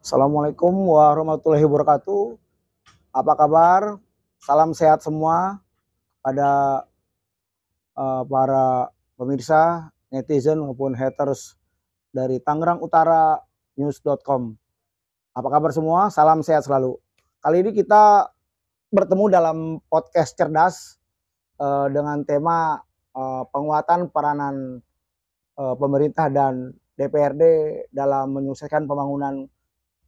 Assalamualaikum warahmatullahi wabarakatuh. Apa kabar? Salam sehat semua pada para pemirsa, netizen maupun haters dari Tangerang Utara News.com. Apa kabar semua? Salam sehat selalu. Kali ini kita bertemu dalam podcast cerdas dengan tema penguatan peranan pemerintah dan DPRD dalam menyukseskan pembangunan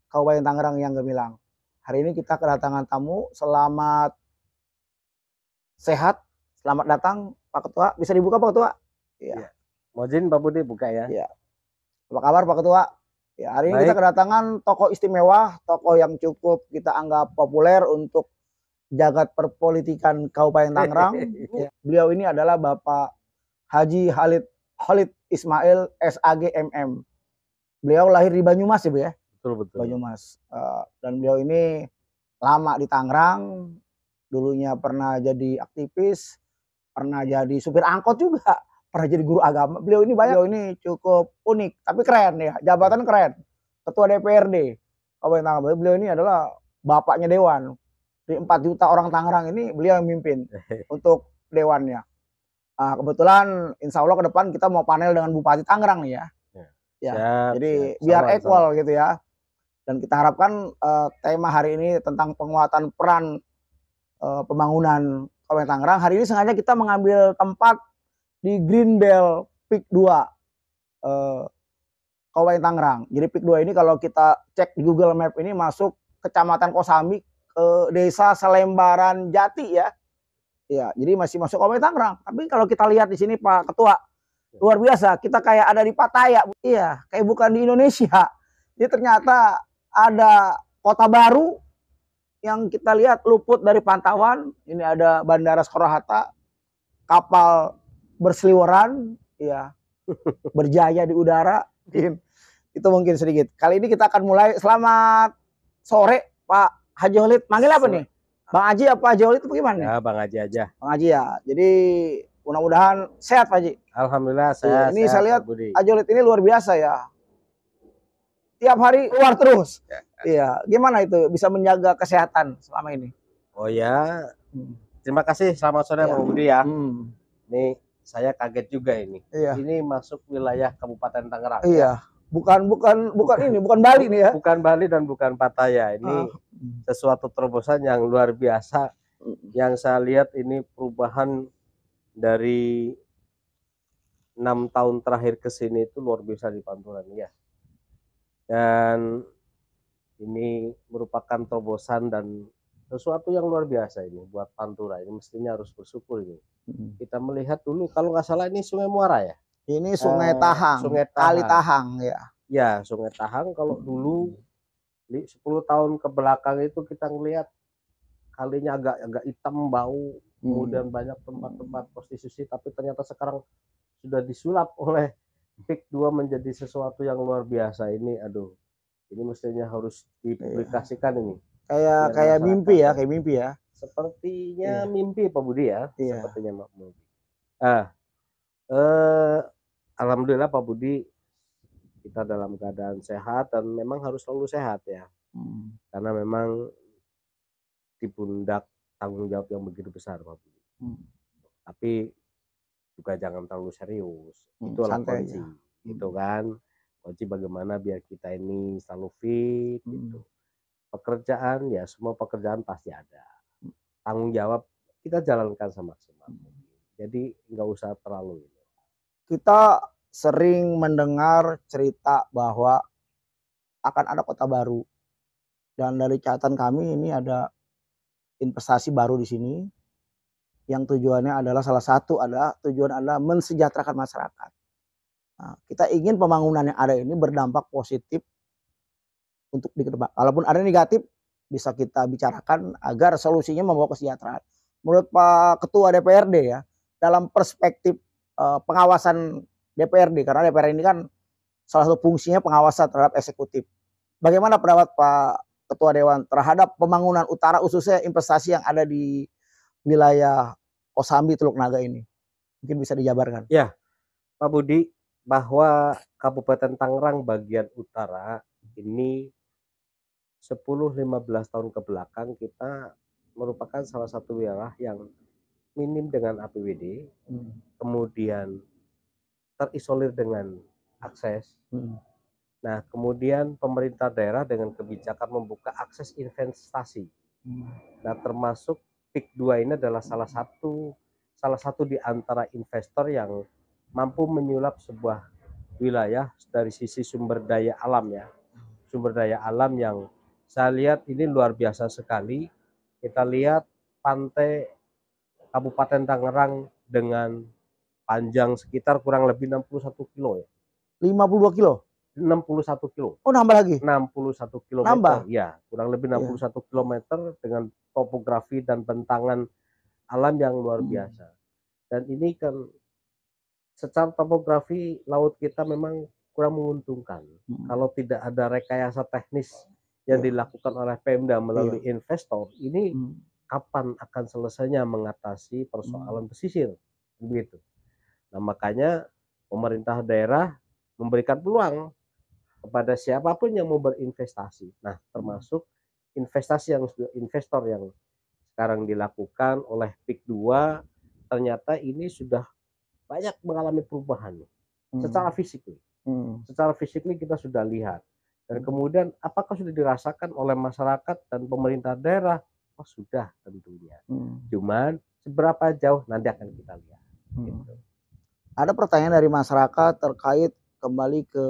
Kabupaten Tangerang yang gemilang. Hari ini kita kedatangan tamu. Selamat sehat, selamat datang Pak Ketua. Bisa dibuka Pak Ketua? Iya. Mojin Pak Budi buka ya. Iya. Apa kabar Pak Ketua? Ya, hari ini kita kedatangan tokoh istimewa, tokoh yang cukup kita anggap populer untuk jagat perpolitikan Kabupaten Tangerang. Ya. Beliau ini adalah Bapak Haji Khalid Ismail SAG MM. Beliau lahir di Banyumas ya Bu ya? Betul. Banyumas. Dan beliau ini lama di Tangerang, dulunya pernah jadi aktivis, pernah jadi supir angkot juga, pernah jadi guru agama. Beliau ini cukup unik, tapi keren ya, jabatan keren. Ketua DPRD Kabupaten Tangerang. Beliau ini adalah bapaknya Dewan. Di 4 juta orang Tangerang ini beliau yang mimpin untuk Dewannya. Kebetulan insya Allah ke depan kita mau panel dengan Bupati Tangerang nih ya. Jadi biar equal gitu ya. Dan kita harapkan tema hari ini tentang penguatan peran pembangunan Kabupaten Tangerang. Hari ini sengaja kita mengambil tempat di Green Belt Peak 2 Kabupaten Tangerang. Jadi Peak 2 ini kalau kita cek di Google Map ini masuk Kecamatan Kosambi ke Desa Selembaran Jati ya. Ya, jadi masih masuk Kabupaten Tangerang. Tapi kalau kita lihat di sini Pak Ketua, luar biasa. Kita kayak ada di Pattaya. Iya, kayak bukan di Indonesia. Jadi ternyata ada kota baru yang kita lihat luput dari pantauan. Ini ada Bandara Soekarno-Hatta, kapal berseliweran, ya, berjaya di udara. Itu mungkin sedikit. Kali ini kita akan mulai. Selamat sore Pak Haji Khalid. Manggil apa nih? Bang Haji apa Haji Khalid itu bagaimana? Ya Bang Haji aja. Bang Haji ya. Jadi mudah-mudahan sehat Pak Haji. Alhamdulillah sehat. Ini saya lihat Haji Khalid ini luar biasa ya. Tiap hari keluar terus. Iya, gimana itu bisa menjaga kesehatan selama ini? Oh ya, terima kasih. Selamat sore Pak Budi ya. Ini saya kaget juga ini. Ini masuk wilayah Kabupaten Tangerang. Iya, bukan ini, bukan Bali nih ya. Bukan Bali dan bukan Pattaya. Ini sesuatu terobosan yang luar biasa. Yang saya lihat ini perubahan dari 6 tahun terakhir ke sini itu luar biasa di Panturan ya. Dan ini merupakan terobosan dan sesuatu yang luar biasa ini buat Pantura. Ini mestinya harus bersyukur ini. Kita melihat dulu kalau nggak salah ini Sungai Muara ya. Ini Sungai Tahang, Kali Tahang ya. Ya Sungai Tahang. Kalau dulu 10 tahun ke belakang itu kita ngelihat kalinya agak hitam bau, kemudian banyak tempat-tempat prostitusi. Tapi ternyata sekarang sudah disulap oleh Peak 2 menjadi sesuatu yang luar biasa ini. Aduh, ini mestinya harus dipublikasikan ini. Kayak mimpi ya, kayak mimpi ya. Sepertinya mimpi Pak Budi ya. Sepertinya mimpi. Alhamdulillah Pak Budi kita dalam keadaan sehat dan memang harus selalu sehat ya. Karena memang di pundak tanggung jawab yang begitu besar Pak Budi. Tapi juga jangan terlalu serius. Itulah kunci. Gitu kan. Kunci bagaimana biar kita ini selalu fit gitu. Pekerjaan ya semua pekerjaan pasti ada. Tanggung jawab kita jalankan semaksimal. Jadi nggak usah terlalu. Kita sering mendengar cerita bahwa akan ada kota baru. Dan dari catatan kami ini ada investasi baru di sini. Yang tujuannya adalah tujuan adalah mensejahterakan masyarakat. Nah, kita ingin pembangunan yang ada ini berdampak positif untuk di depan. Walaupun ada negatif bisa kita bicarakan agar solusinya membawa kesejahteraan. Menurut Pak Ketua DPRD ya, dalam perspektif pengawasan DPRD, karena DPRD ini kan salah satu fungsinya pengawasan terhadap eksekutif. Bagaimana pendapat Pak Ketua Dewan terhadap pembangunan utara khususnya investasi yang ada di wilayah Kosambi Teluk Naga ini? Mungkin bisa dijabarkan. Ya, Pak Budi, bahwa Kabupaten Tangerang bagian utara ini 10-15 tahun ke belakang kita merupakan salah satu wilayah yang minim dengan APBD, kemudian terisolir dengan akses. Nah, kemudian pemerintah daerah dengan kebijakan membuka akses investasi. Nah, termasuk PIK 2 ini adalah salah satu di antara investor yang mampu menyulap sebuah wilayah dari sisi sumber daya alam ya. Sumber daya alam yang saya lihat ini luar biasa sekali. Kita lihat pantai Kabupaten Tangerang dengan panjang sekitar kurang lebih 61 kilo ya. 52 kilo? 61 kilo. Oh, nambah lagi? 61 kilometer. Nambah? Ya, kurang lebih 61 kilometer dengan topografi dan bentangan alam yang luar biasa. Dan ini kan secara topografi laut kita memang kurang menguntungkan. Kalau tidak ada rekayasa teknis yang dilakukan oleh Pemda melalui investor, ini kapan akan selesainya mengatasi persoalan pesisir, begitu. Nah, makanya pemerintah daerah memberikan peluang kepada siapapun yang mau berinvestasi. Nah, termasuk investasi yang investor yang sekarang dilakukan oleh PIK 2, ternyata ini sudah banyak mengalami perubahan secara fisik. Secara fisik kita sudah lihat. Dan kemudian apakah sudah dirasakan oleh masyarakat dan pemerintah daerah? Oh, sudah tentunya. Cuman seberapa jauh nanti akan kita lihat. Gitu. Ada pertanyaan dari masyarakat terkait kembali ke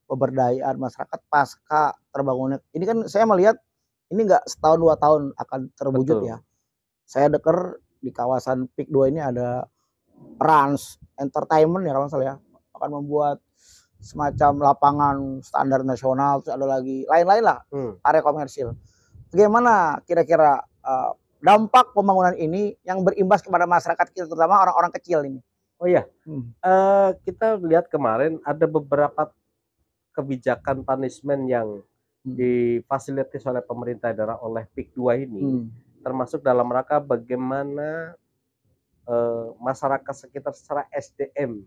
pemberdayaan masyarakat pasca terbangunnya. Ini kan saya melihat ini nggak setahun 2 tahun akan terwujud. Betul. Ya. Saya dengar di kawasan PIK 2 ini ada Rans Entertainment ya kalau salah ya, akan membuat semacam lapangan standar nasional, terus ada lagi lain-lain lah area komersil. Bagaimana kira-kira dampak pembangunan ini yang berimbas kepada masyarakat kita, terutama orang-orang kecil ini? Oh iya, kita lihat kemarin ada beberapa kebijakan punishment yang difasilitasi oleh pemerintah daerah oleh PIK 2 ini, termasuk dalam rangka bagaimana masyarakat sekitar secara SDM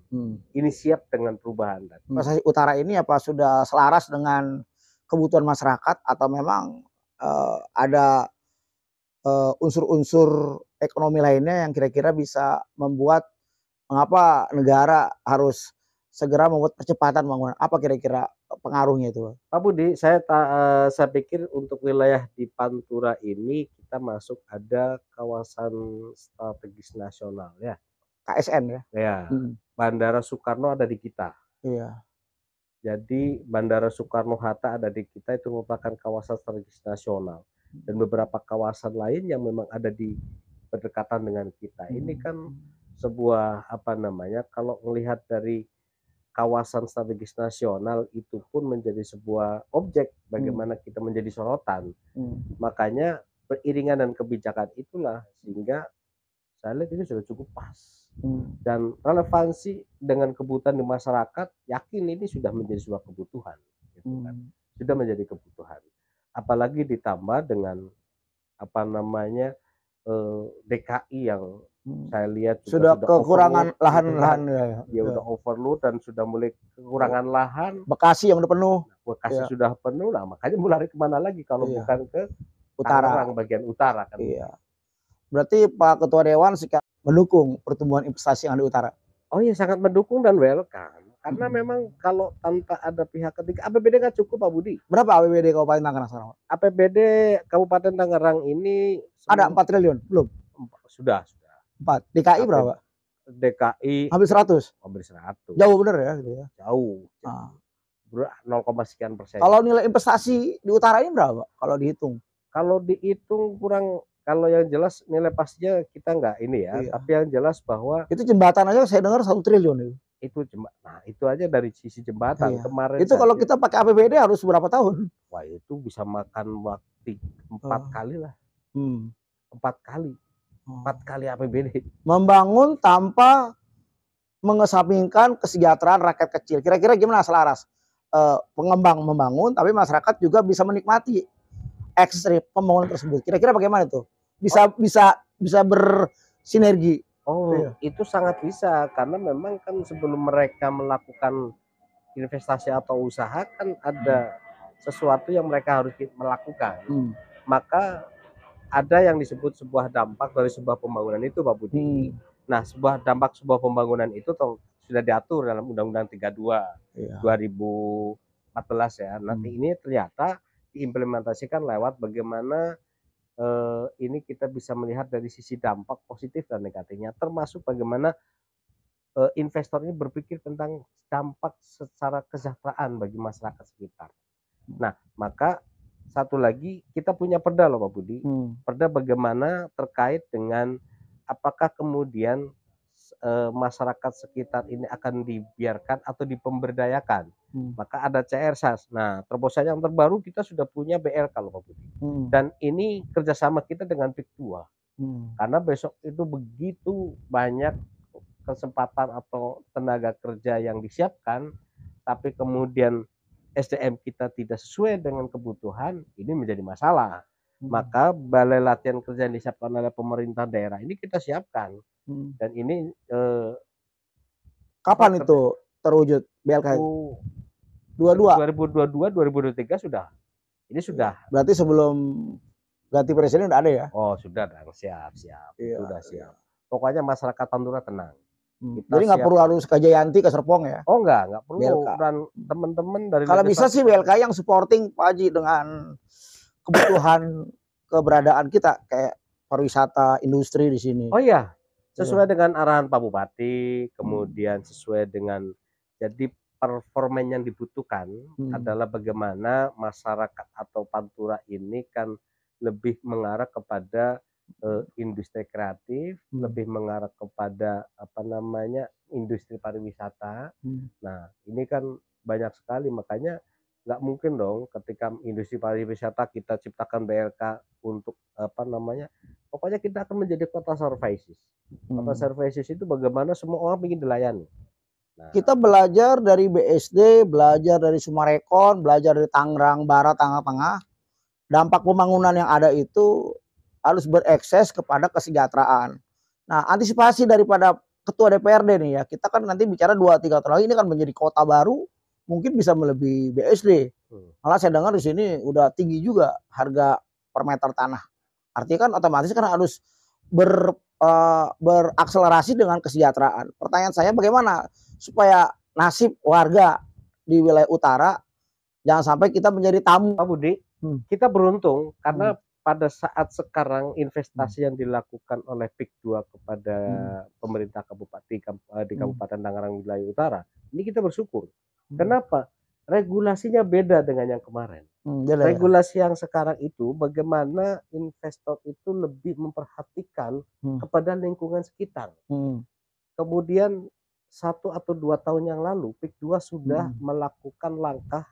ini siap dengan perubahan. Investasi utara ini apa sudah selaras dengan kebutuhan masyarakat atau memang ada unsur-unsur ekonomi lainnya yang kira-kira bisa membuat mengapa negara harus segera membuat percepatan pembangunan? Apa kira-kira pengaruhnya itu, Pak Budi? Saya pikir untuk wilayah di Pantura ini kita masuk ada kawasan strategis nasional ya. KSN ya. Ya. Bandara Soekarno ada di kita. Iya. Jadi Bandara Soekarno-Hatta ada di kita, itu merupakan kawasan strategis nasional. Dan beberapa kawasan lain yang memang ada di berdekatan dengan kita. Ini kan sebuah kalau melihat dari kawasan strategis nasional itu pun menjadi sebuah objek bagaimana kita menjadi sorotan. Makanya beriringan dan kebijakan itulah sehingga saya lihat ini sudah cukup pas. Dan relevansi dengan kebutuhan di masyarakat, yakin ini sudah menjadi sebuah kebutuhan, gitu kan. Sudah menjadi kebutuhan. Apalagi ditambah dengan DKI yang saya lihat sudah kekurangan lahan-lahan ya udah overload dan sudah mulai kekurangan lahan. Bekasi yang udah penuh. Bekasi sudah penuh, nah makanya mau lari kemana lagi kalau bukan ke utara, bagian utara kan. Iya. Berarti Pak Ketua Dewan sikap mendukung pertumbuhan investasi yang di utara. Oh iya, sangat mendukung dan welcome. Karena memang kalau tanpa ada pihak ketiga, APBD nggak cukup Pak Budi. Berapa APBD Kabupaten Tangerang sekarang? APBD Kabupaten Tangerang ini ada 4 triliun belum? Sudah. 4. DKI berapa? DKI hampir 100. Hampir 100. Jauh bener ya gitu ya. Jauh. 0, sekian persen. Kalau nilai investasi di utara ini berapa kalau dihitung? Kalau dihitung kurang, kalau yang jelas nilai pastinya kita nggak ini ya, tapi yang jelas bahwa itu jembatan aja saya dengar 1 triliun itu. Itu nah itu aja dari sisi jembatan kemarin. Itu kalau kita pakai APBD harus berapa tahun? Wah, itu bisa makan waktu 4 kali lah. 4 kali. 4 kali APBD. Membangun tanpa mengesampingkan kesejahteraan rakyat kecil. Kira-kira gimana selaras? Pengembang membangun tapi masyarakat juga bisa menikmati ekstrim pembangunan tersebut. Kira-kira bagaimana itu? Bisa bersinergi. Oh, Iya. itu sangat bisa karena memang kan sebelum mereka melakukan investasi atau usaha kan ada sesuatu yang mereka harus melakukan. Hmm. Maka ada yang disebut sebuah dampak dari sebuah pembangunan itu, Pak Budi. Nah, dampak sebuah pembangunan itu sudah diatur dalam Undang-Undang 32 Iya. 2014 ya. Nanti ini ternyata diimplementasikan lewat bagaimana ini kita bisa melihat dari sisi dampak positif dan negatifnya, termasuk bagaimana investor ini berpikir tentang dampak secara kesejahteraan bagi masyarakat sekitar. Nah, maka satu lagi kita punya perda loh Pak Budi. Perda bagaimana terkait dengan apakah kemudian masyarakat sekitar ini akan dibiarkan atau dipemberdayakan. Maka ada CRSAS. Nah, terobosan yang terbaru kita sudah punya BLK loh Pak Budi. Dan ini kerjasama kita dengan PIK2. Karena besok itu begitu banyak kesempatan atau tenaga kerja yang disiapkan, tapi kemudian SDM kita tidak sesuai dengan kebutuhan, ini menjadi masalah. Maka balai latihan kerja yang disiapkan oleh pemerintah daerah ini kita siapkan. Dan ini kapan itu terwujud BLK? 2022 2023 sudah. Ini sudah. Berarti sebelum ganti presiden udah ada ya? Oh, sudah dong, siap. Iya, sudah siap. Pokoknya masyarakat Pantura tenang. Jadi nggak perlu harus ke Jayanti, ke Serpong ya? Oh nggak perlu. BLK. Dan teman-teman dari kalau bisa sih BLK yang supporting Pak Haji dengan kebutuhan keberadaan kita kayak pariwisata, industri di sini. Oh iya, sesuai dengan arahan Pak Bupati, kemudian sesuai dengan jadi performen yang dibutuhkan adalah bagaimana masyarakat atau Pantura ini kan lebih mengarah kepada industri kreatif, lebih mengarah kepada industri pariwisata. Nah, ini kan banyak sekali, makanya nggak mungkin dong ketika industri pariwisata kita ciptakan BLK untuk pokoknya kita akan menjadi kota services. Kota services itu bagaimana semua orang ingin dilayani. Nah, kita belajar dari BSD, belajar dari Sumarekon, belajar dari Tangerang Barat, Tengah. Dampak pembangunan yang ada itu harus berekses kepada kesejahteraan. Nah, antisipasi daripada Ketua DPRD nih ya, kita kan nanti bicara 2-3 tahun lagi ini kan menjadi kota baru, mungkin bisa melebihi BSD. Malah saya dengar di sini udah tinggi juga harga per meter tanah. Artinya kan otomatis kan harus berakselerasi dengan kesejahteraan. Pertanyaan saya bagaimana supaya nasib warga di wilayah utara jangan sampai kita menjadi tamu. Pak Budi, kita beruntung karena pada saat sekarang investasi yang dilakukan oleh PIK2 kepada pemerintah kabupaten di Kabupaten Tangerang wilayah utara, ini kita bersyukur. Kenapa? Regulasinya beda dengan yang kemarin. Regulasi yang sekarang itu bagaimana investor itu lebih memperhatikan kepada lingkungan sekitar. Kemudian 1 atau 2 tahun yang lalu PIK2 sudah melakukan langkah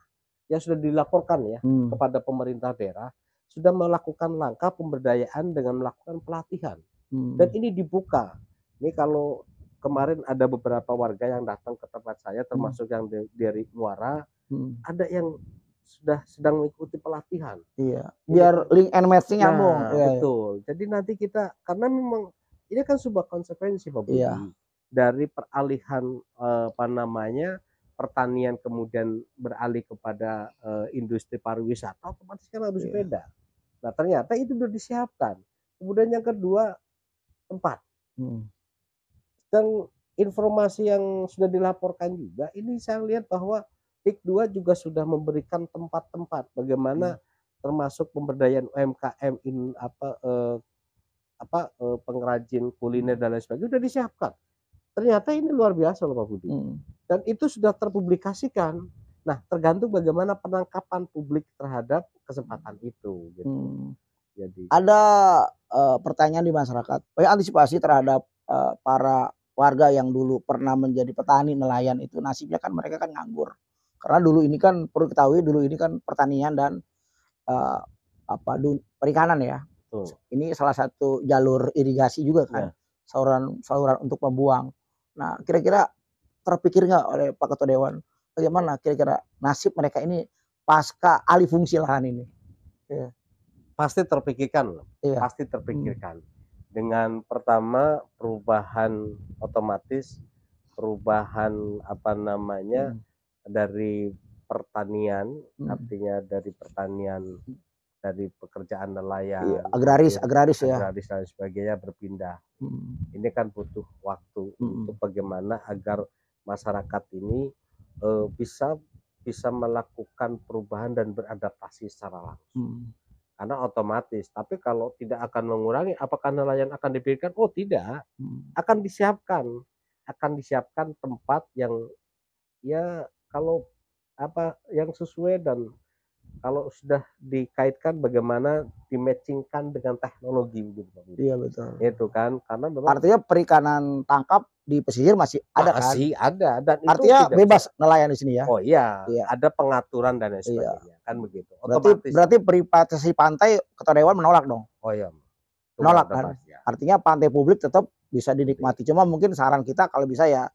yang sudah dilaporkan ya kepada pemerintah daerah, sudah melakukan langkah pemberdayaan dengan melakukan pelatihan. Dan ini dibuka. Ini kalau kemarin ada beberapa warga yang datang ke tempat saya, termasuk yang dari Muara, ada yang sudah sedang mengikuti pelatihan. Iya, biar link and match nyambung. Betul. Jadi nanti kita, karena memang ini kan sebuah konsekuensi Pak Budi, dari peralihan pertanian kemudian beralih kepada industri pariwisata, otomatis kan harus beda. Nah, ternyata itu sudah disiapkan. Kemudian yang kedua, tempat. Dan informasi yang sudah dilaporkan juga, ini saya lihat bahwa PIK2 juga sudah memberikan tempat-tempat bagaimana termasuk pemberdayaan UMKM pengrajin kuliner dan lain sebagainya sudah disiapkan. Ternyata ini luar biasa loh Pak Budi. Dan itu sudah terpublikasikan. Nah, tergantung bagaimana penangkapan publik terhadap kesempatan itu. Gitu. Jadi ada pertanyaan di masyarakat, antisipasi terhadap para warga yang dulu pernah menjadi petani nelayan itu nasibnya kan mereka kan nganggur. Karena dulu ini kan perlu diketahui dulu ini kan pertanian dan perikanan ya. Ini salah satu jalur irigasi juga kan. Saluran untuk membuang. Nah, kira-kira terpikir nggak oleh Pak Ketua Dewan bagaimana kira-kira nasib mereka ini pasca alih fungsi lahan ini? Pasti terpikirkan loh. Pasti terpikirkan. Dengan pertama perubahan otomatis, perubahan apa namanya dari pertanian, artinya dari pertanian, dari pekerjaan nelayan, agraris ya. agraris dan sebagainya berpindah. Ini kan butuh waktu untuk bagaimana agar masyarakat ini bisa melakukan perubahan dan beradaptasi secara langsung. Karena otomatis, tapi kalau tidak akan mengurangi, apakah nelayan akan dipikirkan? Oh tidak, akan disiapkan tempat yang ya kalau apa yang sesuai, dan kalau sudah dikaitkan bagaimana dimatchingkan dengan teknologi gitu. Iya betul. Itu kan karena memang artinya perikanan tangkap di pesisir masih ada kan? Masih ada, dan Artinya itu bebas nelayan di sini ya? Oh iya, Iya. ada pengaturan dan lain sebagainya, kan begitu. Berarti privatisasi pantai Ketua Dewan menolak dong? Oh iya. Menolak kan? Artinya pantai publik tetap bisa dinikmati. Cuma mungkin saran kita kalau bisa ya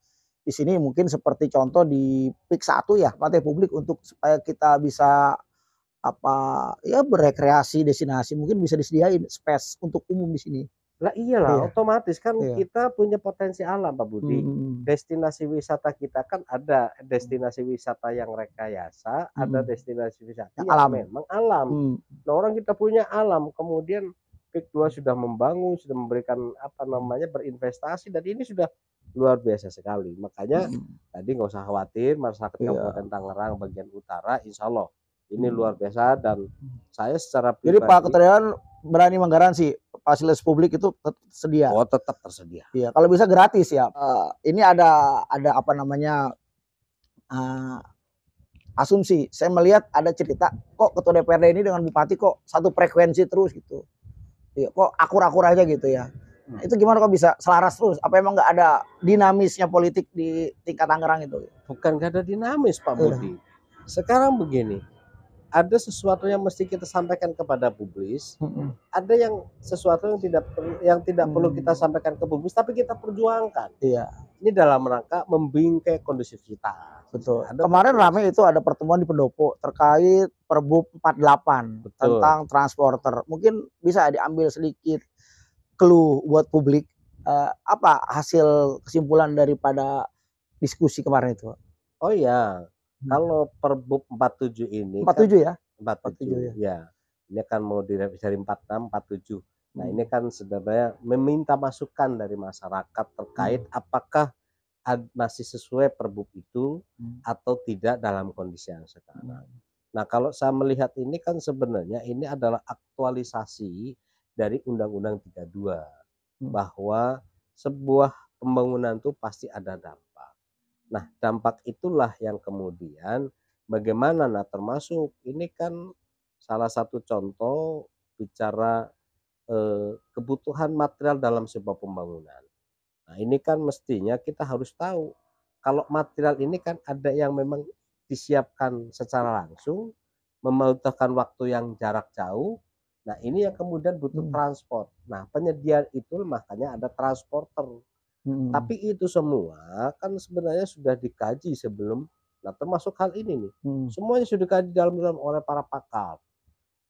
di sini mungkin seperti contoh di PIK 1 ya, pantai publik, untuk supaya kita bisa apa ya berekreasi, destinasi, mungkin bisa disediain space untuk umum di sini. Lah iyalah, otomatis kan kita punya potensi alam Pak Budi. Destinasi wisata kita kan ada destinasi wisata yang rekayasa, ada destinasi wisata yang alam. Memang alam. Nah, orang kita punya alam, kemudian PIK 2 sudah membangun, sudah memberikan apa namanya berinvestasi, dan ini sudah luar biasa sekali. Makanya tadi nggak usah khawatir, masyarakat Kabupaten Tangerang bagian utara, insya Allah ini luar biasa. Dan saya secara pribadi, jadi Pak Ketua Dewan berani menggaransi fasilitas publik itu tersedia. Oh tetap tersedia. Iya, kalau bisa gratis ya. Ini ada apa namanya asumsi. Saya melihat ada cerita kok Ketua DPRD ini dengan Bupati kok satu frekuensi terus gitu. Iya, kok akur-akur aja gitu ya. Nah, itu gimana kok bisa selaras terus? Apa emang nggak ada dinamisnya politik di tingkat Tangerang itu? Bukan nggak ada dinamis Pak Budi. Sekarang begini, ada sesuatu yang mesti kita sampaikan kepada publik, ada yang sesuatu yang tidak perlu kita sampaikan ke publik, tapi kita perjuangkan. Iya. Ini dalam rangka membingkai kondusivitas. Betul. Kemarin ramai itu ada pertemuan di Pendopo terkait Perbup 48 tentang transporter. Mungkin bisa diambil sedikit clue buat publik, apa hasil kesimpulan daripada diskusi kemarin itu? Oh iya. Kalau Perbup 47 ini 47 ya? 47 ya. Ini kan mau direvisi dari 46 47. Nah, ini kan sebenarnya meminta masukan dari masyarakat terkait apakah masih sesuai Perbup itu atau tidak dalam kondisi yang sekarang. Nah, kalau saya melihat ini kan sebenarnya ini adalah aktualisasi dari Undang-Undang 32 bahwa sebuah pembangunan itu pasti ada dampak. Nah, dampak itulah yang kemudian bagaimana, nah termasuk ini kan salah satu contoh bicara kebutuhan material dalam sebuah pembangunan. Nah, ini kan mestinya kita harus tahu kalau material ini kan ada yang memang disiapkan secara langsung, membutuhkan waktu yang jarak jauh. Nah, ini yang kemudian butuh transport. Nah, penyediaan itu makanya ada transporter. Tapi itu semua kan sebenarnya sudah dikaji sebelum, nah termasuk hal ini nih. Semuanya sudah dikaji dalam oleh para pakar.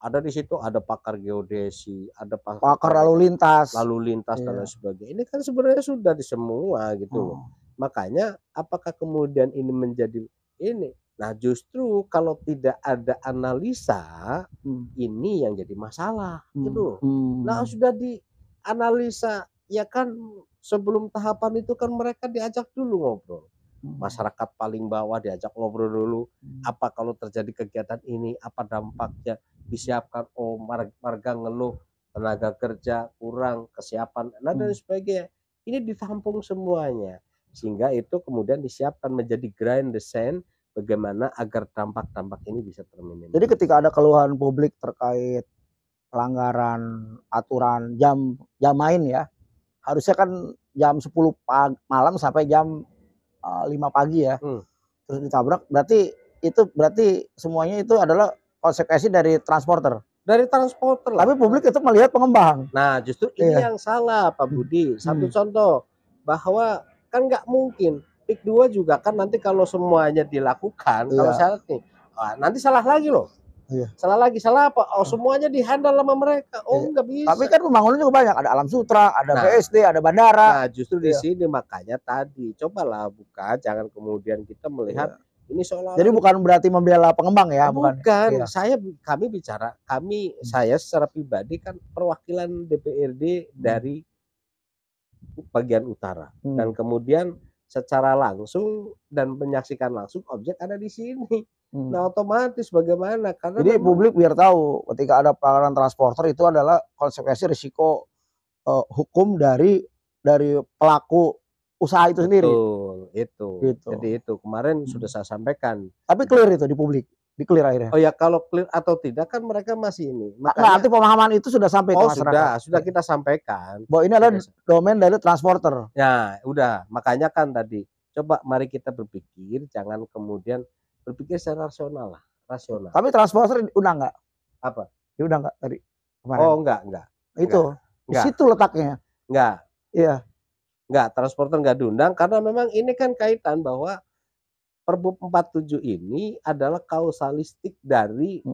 Ada di situ, ada pakar geodesi, ada pakar lalu lintas dan lain sebagainya. Ini kan sebenarnya sudah di semua gitu loh. Makanya apakah kemudian ini menjadi ini? Nah, justru kalau tidak ada analisa, ini yang jadi masalah gitu loh. Nah, sudah dianalisa ya kan, sebelum tahapan itu kan mereka diajak dulu ngobrol. Masyarakat paling bawah diajak ngobrol dulu. Apa kalau terjadi kegiatan ini, apa dampaknya? Disiapkan. Oh, warga ngeluh tenaga kerja kurang, kesiapan, nah dan sebagainya. Ini ditampung semuanya, sehingga itu kemudian disiapkan menjadi grand design bagaimana agar dampak-dampak ini bisa terminimalisir. Jadi ketika ada keluhan publik terkait pelanggaran aturan jam main ya, harusnya kan jam 10 malam sampai jam 5 pagi ya, terus ditabrak, berarti semuanya itu adalah konsekuensi dari transporter. Tapi publik itu melihat pengembang. Nah, justru ini yang salah Pak Budi. Satu contoh bahwa kan nggak mungkin PIK 2 juga kan nanti kalau semuanya dilakukan, kalau syarat nih, nanti salah lagi loh. Iya. Salah lagi, salah apa? Oh, semuanya dihandle sama mereka. Oh, Iya. nggak bisa. Tapi kan pembangunan juga banyak, ada Alam Sutra, ada Nah, BSD, ada bandara. Nah, justru di Iya. sini makanya tadi cobalah buka, jangan kemudian kita melihat ini seolah-olah. Jadi bukan berarti membela pengembang ya, bukan. Iya. Kami bicara, saya secara pribadi kan perwakilan DPRD dari bagian utara, dan kemudian secara langsung dan menyaksikan langsung objek ada di sini. Nah, otomatis bagaimana? Karena jadi publik biar tahu ketika ada pelanggaran transporter itu adalah konsekuensi risiko hukum dari pelaku usaha itu sendiri. Itu. Jadi itu kemarin sudah saya sampaikan. Tapi clear itu di publik, di-clear akhirnya. Oh ya, kalau clear atau tidak kan mereka masih ini. Makanya arti pemahaman itu sudah sampai ke masyarakat. Sudah kita sampaikan. Bahwa ini adalah domain dari transporter. Ya, udah. Makanya kan tadi coba mari kita berpikir, jangan kemudian berpikir secara rasional lah, rasional. Tapi transporter diundang nggak? Apa? Diundang nggak tadi? Kemarin? Oh, enggak. Itu. Di situ letaknya. Enggak. Iya. Enggak, transporter enggak diundang karena memang ini kan kaitan bahwa Perbup 47 ini adalah kausalistik dari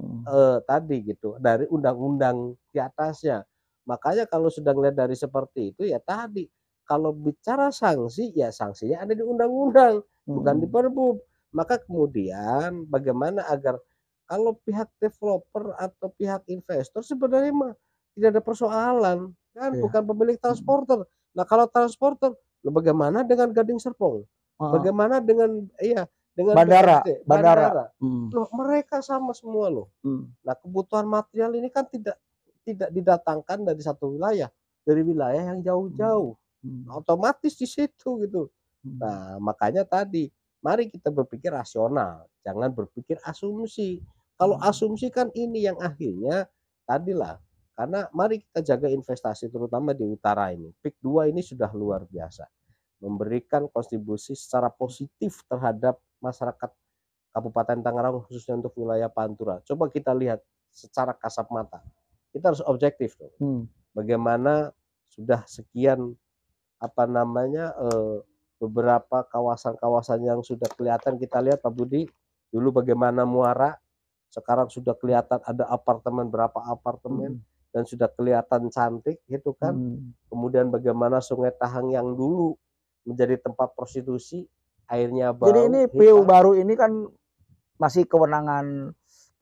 tadi gitu, dari undang-undang di atasnya. Makanya kalau sudah ngelihat dari seperti itu ya tadi, kalau bicara sanksi ya sanksinya ada di undang-undang, bukan di Perbup. Maka kemudian bagaimana agar kalau pihak developer atau pihak investor sebenarnya mah tidak ada persoalan kan, bukan pemilik transporter. Nah, kalau transporter, bagaimana dengan Gading Serpong? Bagaimana dengan dengan bandara. Loh, mereka sama semua loh. Nah, kebutuhan material ini kan tidak didatangkan dari satu wilayah, dari wilayah yang jauh-jauh. Otomatis di situ gitu. Nah, makanya tadi mari kita berpikir rasional, jangan berpikir asumsi. Kalau asumsi kan ini yang akhirnya tadilah, karena mari kita jaga investasi terutama di utara ini. PIK 2 ini sudah luar biasa, memberikan kontribusi secara positif terhadap masyarakat Kabupaten Tangerang khususnya untuk wilayah Pantura. Coba kita lihat secara kasat mata. Kita harus objektif dong. Bagaimana sudah sekian beberapa kawasan-kawasan yang sudah kelihatan, kita lihat Pak Budi, dulu bagaimana Muara, sekarang sudah kelihatan ada apartemen, berapa apartemen, dan sudah kelihatan cantik gitu kan. Kemudian bagaimana Sungai Tahang yang dulu menjadi tempat prostitusi, airnya bau. Jadi ini PU baru ini kan masih kewenangan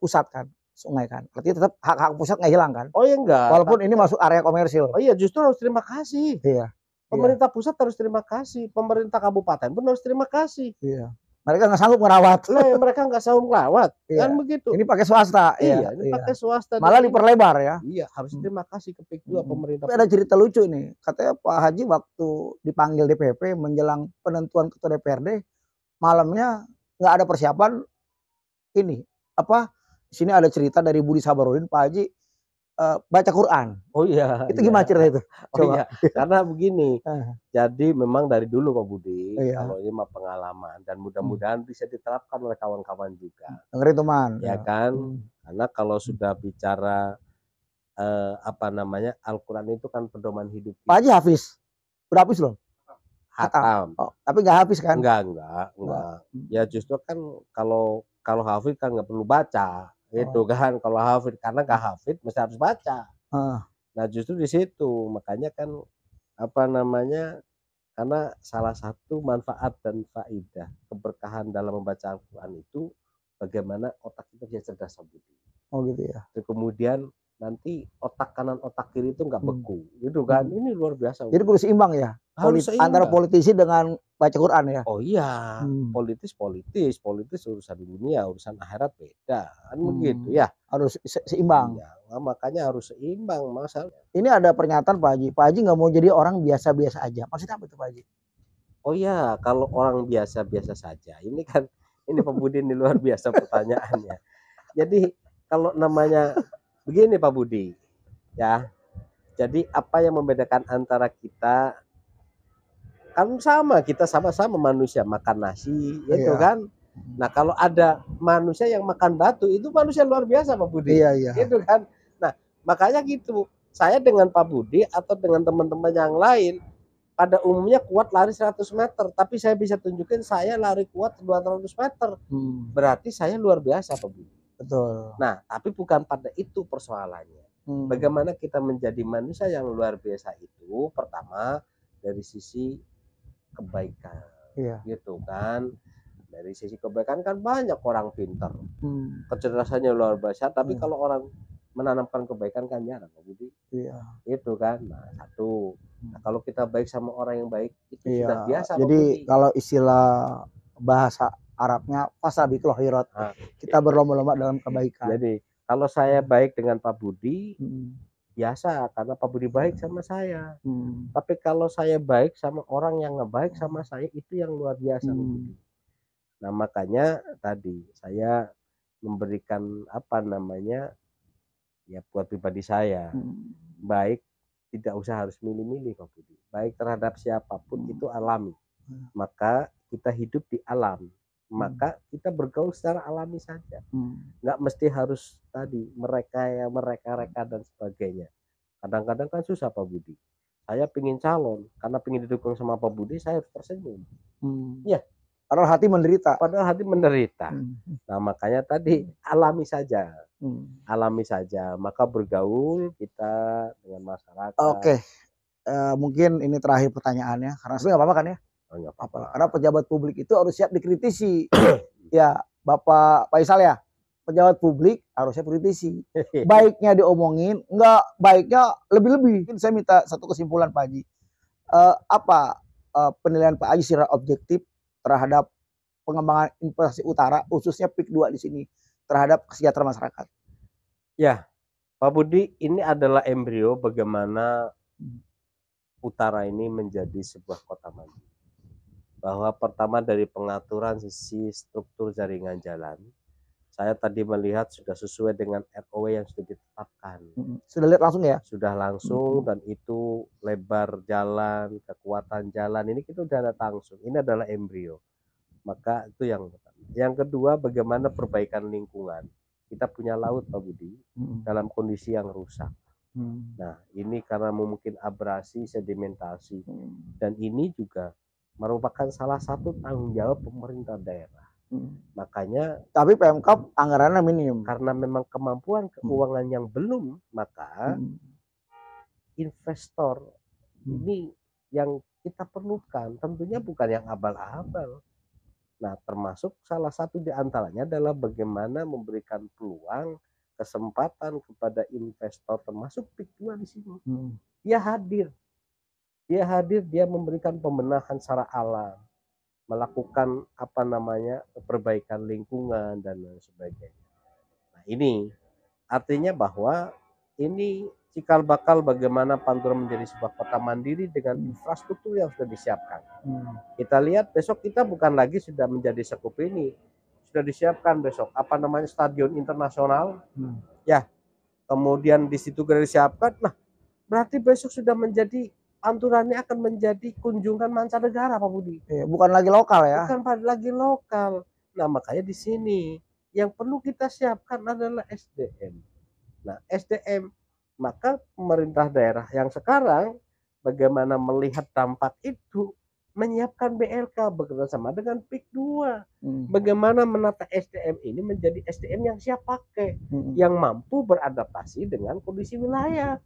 pusat kan, sungai kan. Artinya tetap hak-hak pusat nggak hilang kan? Oh ya enggak. Walaupun ini masuk area komersil. Oh iya, justru harus terima kasih. Iya. Pemerintah pusat harus terima kasih, pemerintah kabupaten pun harus terima kasih. Iya. Mereka nggak sanggup merawat. Nah, mereka nggak sanggup merawat, kan begitu. Ini pakai swasta. Iya, ini pakai swasta. Malah diperlebar ya. Iya, harus terima kasih ke PIK 2 pemerintah. Tapi ada cerita lucu nih, katanya Pak Haji waktu dipanggil DPP menjelang penentuan ketua DPRD, malamnya nggak ada persiapan ini. Di sini ada cerita dari Budi Sabarudin, Pak Haji baca Quran. Oh iya. Itu gimana cerita itu? Oh iya, karena begini. Jadi memang dari dulu Pak Budi, kalau ini mah pengalaman dan mudah-mudahan bisa diterapkan oleh kawan-kawan juga. Dengerin teman. Ya kan? Karena kalau sudah bicara Al-Quran itu kan pedoman hidup. Pak Haji hafiz. Udah hafiz loh? Hatam. Oh, tapi nggak hafiz kan? Enggak. Ya justru kan kalau hafiz kan nggak perlu baca. Gitu kan, kalau hafid, karena nggak hafid mesti harus baca. Nah justru di situ makanya kan karena salah satu manfaat dan faidah keberkahan dalam membaca Al-Quran itu bagaimana otak kita bisa cerdas. Oh gitu ya. Terus kemudian nanti otak kanan otak kiri itu nggak beku, gitu kan. Ini luar biasa. Jadi perlu seimbang ya. Harus antara politisi dengan baca Quran ya. Oh iya, politis urusan dunia, urusan akhirat beda kan begitu ya. Harus seimbang. Iya, makanya harus seimbang masalah. Ini ada pernyataan Pak Haji. Pak Haji nggak mau jadi orang biasa-biasa aja. Maksudnya apa itu Pak Haji? Oh iya, kalau orang biasa-biasa saja. Ini kan Pak Budi ini luar biasa pertanyaannya. Jadi kalau namanya begini Pak Budi, ya. Jadi apa yang membedakan antara kita, kan kita sama-sama manusia makan nasi, itu kan. Nah kalau ada manusia yang makan batu, itu manusia luar biasa Pak Budi, gitu kan. Nah makanya gitu, saya dengan Pak Budi atau dengan teman-teman yang lain pada umumnya kuat lari 100 meter, tapi saya bisa tunjukin saya lari kuat 200 meter, berarti saya luar biasa Pak Budi. Betul. Nah, tapi bukan pada itu persoalannya. Bagaimana kita menjadi manusia yang luar biasa itu, pertama dari sisi kebaikan, gitu kan. Dari sisi kebaikan kan banyak orang pintar, kecerdasannya luar biasa, tapi kalau orang menanamkan kebaikan kan jarang, Pak Budi. Itu kan. Nah, satu. Nah, kalau kita baik sama orang yang baik itu sudah biasa. Jadi kalau istilah bahasa Arabnya fasabiqul khairat, kita berlomba-lomba dalam kebaikan. Jadi kalau saya baik dengan Pak Budi, biasa karena Pak Budi baik sama saya. Tapi kalau saya baik sama orang yang ngebaik sama saya, itu yang luar biasa. Nah, makanya tadi saya memberikan apa namanya, ya buat pribadi saya, baik tidak usah harus milih-milih Pak Budi. Baik terhadap siapapun itu alami. Maka kita hidup di alam, maka kita bergaul secara alami saja. Nggak mesti harus tadi mereka dan sebagainya. Kadang-kadang kan susah Pak Budi. Saya pingin calon, karena pingin didukung sama Pak Budi, saya harus tersenyum. Ya. Padahal hati menderita. Nah, makanya tadi alami saja. Alami saja. Maka bergaul kita dengan masyarakat. Oke. Mungkin ini terakhir pertanyaannya. Karena sebenarnya nggak apa-apa kan ya? Nggak apa-apa. Karena pejabat publik itu harus siap dikritisi. Ya, Bapak Faisal ya. Pejabat publik harusnya kritisi. Baiknya diomongin, enggak baiknya lebih-lebih. Mungkin saya minta satu kesimpulan Pak Haji. Penilaian Pak Haji secara objektif terhadap pengembangan investasi utara, khususnya PIK 2 di sini, terhadap kesejahteraan masyarakat? Ya, Pak Budi, ini adalah embrio bagaimana utara ini menjadi sebuah kota maju. Bahwa pertama dari pengaturan sisi struktur jaringan jalan, saya tadi melihat sudah sesuai dengan ROW yang sudah ditetapkan. Sudah lihat langsung ya? Sudah langsung, dan itu lebar jalan, kekuatan jalan, ini kita sudah lihat langsung. Ini adalah embrio. Maka itu yang pertama. Yang kedua, bagaimana perbaikan lingkungan. Kita punya laut Pak Budi dalam kondisi yang rusak. Nah, ini karena mungkin abrasi, sedimentasi, dan ini juga merupakan salah satu tanggung jawab pemerintah daerah. Makanya tapi Pemkab anggarannya minim. Karena memang kemampuan keuangan yang belum, maka investor ini yang kita perlukan tentunya bukan yang abal-abal. Nah, termasuk salah satu di antaranya adalah bagaimana memberikan peluang, kesempatan kepada investor, termasuk PIK 2 di sini. Dia hadir, dia memberikan pembenahan secara alam, melakukan apa namanya perbaikan lingkungan dan lain sebagainya. Nah, ini artinya bahwa ini cikal bakal bagaimana Pantura menjadi sebuah kota mandiri dengan infrastruktur yang sudah disiapkan. Kita lihat besok kita bukan lagi sudah menjadi sekup ini, sudah disiapkan besok apa namanya stadion internasional, ya. Kemudian di situ sudah disiapkan. Nah, berarti besok sudah menjadi Pantura ini akan menjadi kunjungan mancanegara Pak Budi. Bukan lagi lokal ya? Bukan lagi lokal. Nah, makanya di sini yang perlu kita siapkan adalah SDM. Nah, SDM, maka pemerintah daerah yang sekarang bagaimana melihat dampak itu, menyiapkan BLK bekerjasama dengan PIK 2. Bagaimana menata SDM ini menjadi SDM yang siap pakai, yang mampu beradaptasi dengan kondisi wilayah.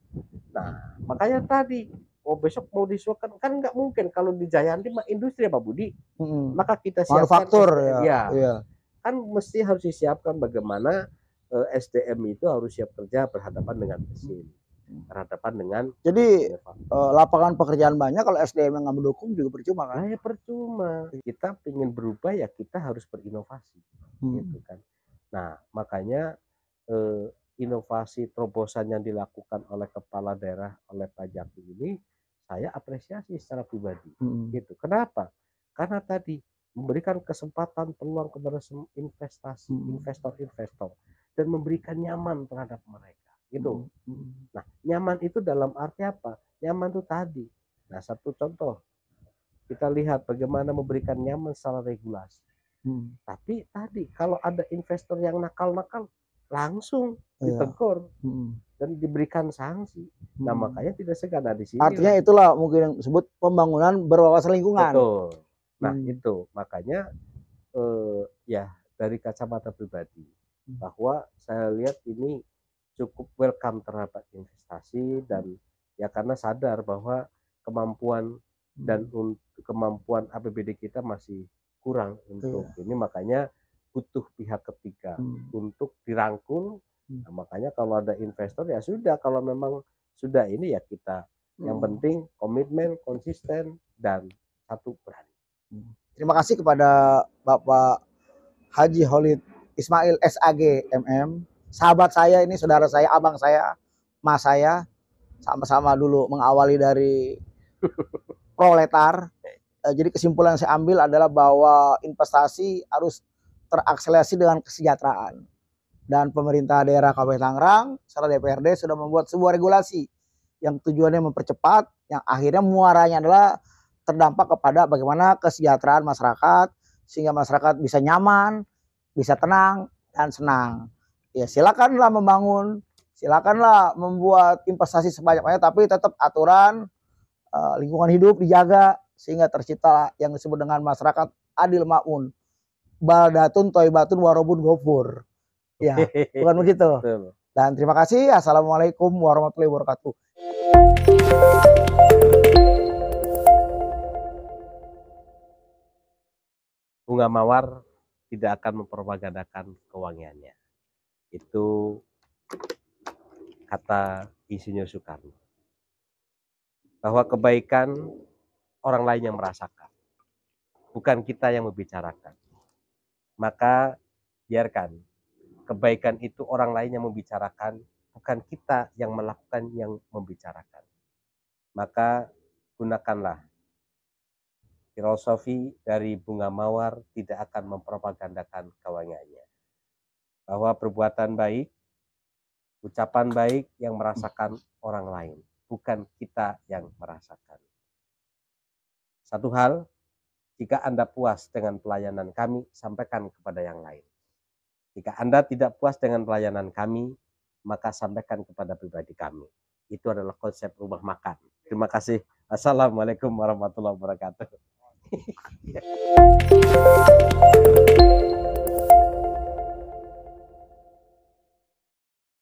Nah, makanya tadi, besok mau disuapkan, kan nggak mungkin kalau di Jayanti industri Pak Budi. Maka kita siapkan manufaktur ya. Kan mesti harus disiapkan bagaimana SDM itu harus siap kerja berhadapan dengan mesin, berhadapan dengan. Jadi lapangan pekerjaan banyak, kalau SDM yang nggak mendukung juga percuma kan? Ya percuma. Kita ingin berubah ya kita harus berinovasi, gitu kan. Nah, makanya inovasi terobosan yang dilakukan oleh kepala daerah, oleh Pak Jaki ini saya apresiasi secara pribadi, gitu. Kenapa? Karena tadi memberikan kesempatan peluang kepada investasi, investor-investor, dan memberikan nyaman terhadap mereka, gitu. Nah, nyaman itu dalam arti apa? Nyaman itu tadi. Nah, satu contoh, kita lihat bagaimana memberikan nyaman secara regulasi. Tapi tadi kalau ada investor yang nakal-nakal, langsung ditegur dan diberikan sanksi. Nah, makanya tidak segan di sini. Artinya itulah mungkin yang disebut pembangunan berwawasan lingkungan. Betul. Nah, itu makanya ya dari kacamata pribadi, bahwa saya lihat ini cukup welcome terhadap investasi, dan ya karena sadar bahwa kemampuan dan kemampuan APBD kita masih kurang untuk ini, makanya butuh pihak ketiga untuk dirangkul. Nah, makanya kalau ada investor ya sudah, kalau memang sudah ini ya kita, yang penting komitmen, konsisten, dan satu berani. Terima kasih kepada Bapak Haji Khalid Ismail SAG MM, sahabat saya ini, saudara saya, abang saya, mas saya, sama-sama dulu mengawali dari proletar. Jadi kesimpulan yang saya ambil adalah bahwa investasi harus terakselerasi dengan kesejahteraan. Dan pemerintah daerah Kabupaten Tangerang serta DPRD sudah membuat sebuah regulasi yang tujuannya mempercepat, yang akhirnya muaranya adalah terdampak kepada bagaimana kesejahteraan masyarakat, sehingga masyarakat bisa nyaman, bisa tenang, dan senang. Ya silakanlah membangun, silakanlah membuat investasi sebanyak-banyaknya, tapi tetap aturan lingkungan hidup dijaga, sehingga tercipta yang disebut dengan masyarakat adil makmur. Baldatun toibatun warobun gofur. Ya, bukan begitu. Dan terima kasih. Assalamualaikum warahmatullahi wabarakatuh. Bunga Mawar tidak akan mempropagandakan kewangiannya. Itu kata Insinyur Soekarno. Bahwa kebaikan orang lain yang merasakan, bukan kita yang membicarakan. Maka biarkan kebaikan itu orang lain yang membicarakan, bukan kita yang melakukan, yang membicarakan. Maka gunakanlah filosofi dari Bunga Mawar, tidak akan mempropagandakan kewangiannya. Bahwa perbuatan baik, ucapan baik yang merasakan orang lain, bukan kita yang merasakan. Satu hal, jika Anda puas dengan pelayanan kami, sampaikan kepada yang lain. Jika Anda tidak puas dengan pelayanan kami, maka sampaikan kepada pribadi kami. Itu adalah konsep rumah makan. Terima kasih. Assalamualaikum warahmatullahi wabarakatuh.